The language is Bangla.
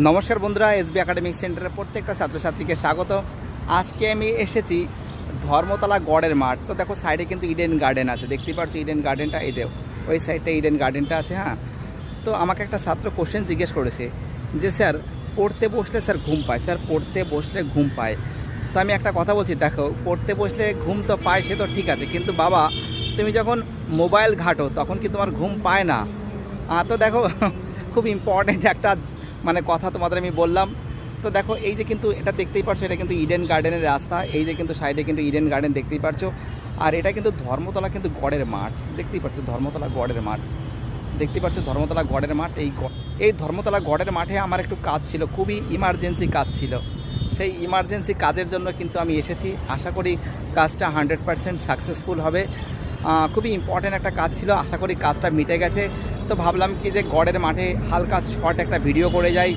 নমস্কার বন্ধুরা, এসবি একাডেমিক সেন্টারের প্রত্যেকটা ছাত্রছাত্রীকে স্বাগত। আজকে আমি এসেছি ধর্মতলা গড়ের মাঠ। তো দেখো সাইডে কিন্তু ইডেন গার্ডেন আছে, দেখতেই পাচ্ছ ইডেন গার্ডেনটা, এই দেখো ওই সাইডটা ইডেন গার্ডেনটা আছে। হ্যাঁ, তো আমাকে একটা ছাত্র কোশ্চেন জিজ্ঞেস করেছে যে স্যার পড়তে বসলে স্যার ঘুম পায়, স্যার পড়তে বসলে ঘুম পায়। তো আমি একটা কথা বলছি, দেখো পড়তে বসলে ঘুম তো পায় সে তো ঠিক আছে, কিন্তু বাবা তুমি যখন মোবাইল ঘাঁটো তখন কি তোমার ঘুম পায় না? তো দেখো খুব ইম্পর্ট্যান্ট একটা মানে কথা তোমাদের আমি বললাম। তো দেখো এই যে কিন্তু এটা দেখতেই পারছো, এটা কিন্তু ইডেন গার্ডেনের রাস্তা, এই যে কিন্তু সাইডে কিন্তু ইডেন গার্ডেন দেখতেই পারছো। আর এটা কিন্তু ধর্মতলা কিন্তু গড়ের মাঠ, দেখতেই পাচ্ছ ধর্মতলা গড়ের মাঠ, দেখতেই পাচ্ছ ধর্মতলা গড়ের মাঠ। এই ধর্মতলা গড়ের মাঠে আমার একটু কাজ ছিল, খুবই ইমার্জেন্সি কাজ ছিল। সেই ইমার্জেন্সি কাজের জন্য কিন্তু আমি এসেছি। আশা করি কাজটা 100% সাকসেসফুল হবে। খুবই ইম্পর্ট্যান্ট একটা কাজ ছিল, আশা করি কাজটা মিটে গেছে। তো ভাবলাম কি যে গড়ের মাঠে হালকা শর্ট একটা ভিডিও করে যাই,